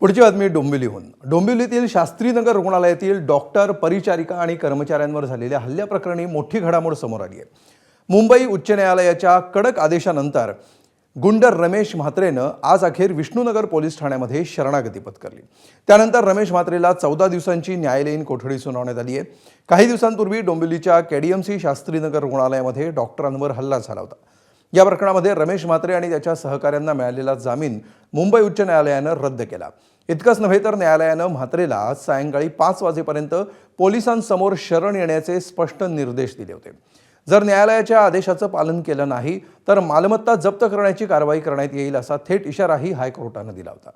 पुढची बातमी डोंबिवलीहून। डोंबिवलीतील शास्त्रीनगर रुग्णालयातील डॉक्टर, परिचारिका आणि कर्मचाऱ्यांवर झालेल्या हल्ल्याप्रकरणी मोठी घडामोड समोर आली आहे। मुंबई उच्च न्यायालयाच्या कडक आदेशानंतर गुंड रमेश म्हात्रेनं आज अखेर विष्णुनगर पोलीस ठाण्यामध्ये शरणागती पत्करली। त्यानंतर रमेश म्हात्रेला 14 दिवसांची न्यायालयीन कोठडी सुनावण्यात आली आहे। काही दिवसांपूर्वी डोंबिवलीच्या केडीएमसी शास्त्रीनगर रुग्णालयामध्ये डॉक्टरांवर हल्ला झाला होता। या प्रकरणामध्ये रमेश म्हात्रे आणि त्याच्या सहकाऱ्यांना मिळालेला जामीन मुंबई उच्च न्यायालयानं रद्द केला। इतकंच नव्हे तर न्यायालयानं म्हात्रेला आज सायंकाळी 5 वाजेपर्यंत पोलिसांसमोर शरण येण्याचे स्पष्ट निर्देश दिले होते। जर न्यायालयाच्या आदेशाचं पालन केलं नाही तर मालमत्ता जप्त करण्याची कारवाई करण्यात येईल असा थेट इशाराही हायकोर्टानं दिला होता।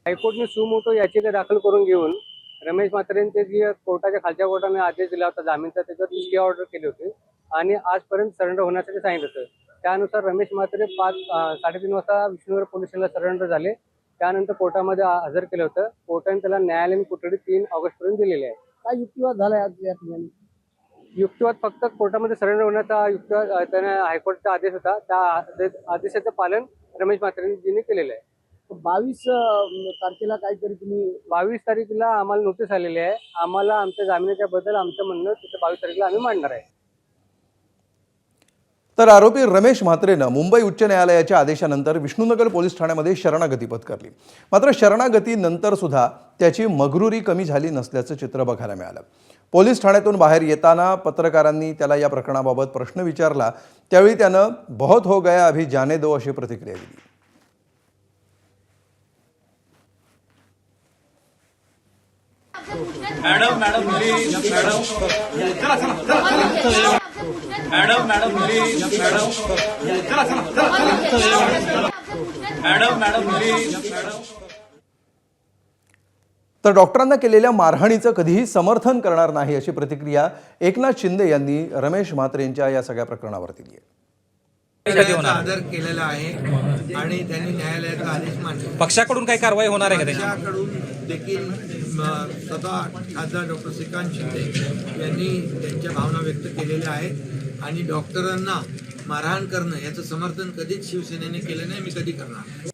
हायकोर्टने सुमोटो याचिका दाखल करून घेऊन रमेश म्हात्रेंचे जी कोर्टाच्या खालच्या कोर्टाने आदेश दिला होता जामीनचा, त्याच्यावर स्टे ऑर्डर केली होती आणि आजपर्यंत सरेंडर होण्यासाठी सांगितलं होतं। त्यानुसार रमेश म्हात्रे 3:30 वाजता विष्णुनगर पोलीस स्टेशनला सरेंडर झाले। त्यानंतर कोर्टामध्ये हजर केलं होतं। कोर्टाने त्याला न्यायालयीन कोठडी 3 ऑगस्टपर्यंत दिलेली आहे। काय युक्तिवाद झालाय आज या ठिकाणी? युक्तिवाद फक्त कोर्टामध्ये सरेंडर होण्याचा युक्तिवाद त्याने हायकोर्टचा आदेश होता, त्या आदेशाचं पालन रमेश म्हात्रेंनी केलेलं आहे। 22 तारखेला काहीतरी तुम्ही 22 तारखेला आम्हाला नोटीस आलेली आहे। आम्हाला आमच्या जामिनाच्या बद्दल आमचं म्हणणं तिथे 22 तारखेला आम्ही मांडणार आहे। तर आरोपी रमेश म्हात्रेनं मुंबई उच्च न्यायालयाच्या आदेशानंतर विष्णुनगर पोलीस ठाण्यामध्ये शरणागती पत्करली। मात्र शरणागतीनंतर सुद्धा त्याची मगरुरी कमी झाली नसल्याचं चित्र बघायला मिळालं। पोलीस ठाण्यातून बाहेर येताना पत्रकारांनी त्याला या प्रकरणाबाबत प्रश्न विचारला, त्यावेळी त्यानं बहुत हो गया अभी जाने दो अशी प्रतिक्रिया दिली। मैडम प्लीज तर डॉक्टरांना केलेल्या मारहाणीचं कधीही समर्थन करणार नाही अशी प्रतिक्रिया एकनाथ शिंदे यांनी रमेश म्हात्रेंच्या या सगळ्या प्रकरणावर दिली आहे। आदर केलेला आहे आणि त्यांनी न्यायालयाचा आदेश मानला। पक्षाकडून काही कारवाई होणार आहे का? पक्षाकडून देखील स्वतः खासदार डॉक्टर श्रीकांत शिंदे यांनी त्यांच्या भावना व्यक्त केलेल्या आहेत आणि डॉक्टरांना मारहाण करणं याचं समर्थन कधीच शिवसेनेने केलं नाही, मी कधी करणार।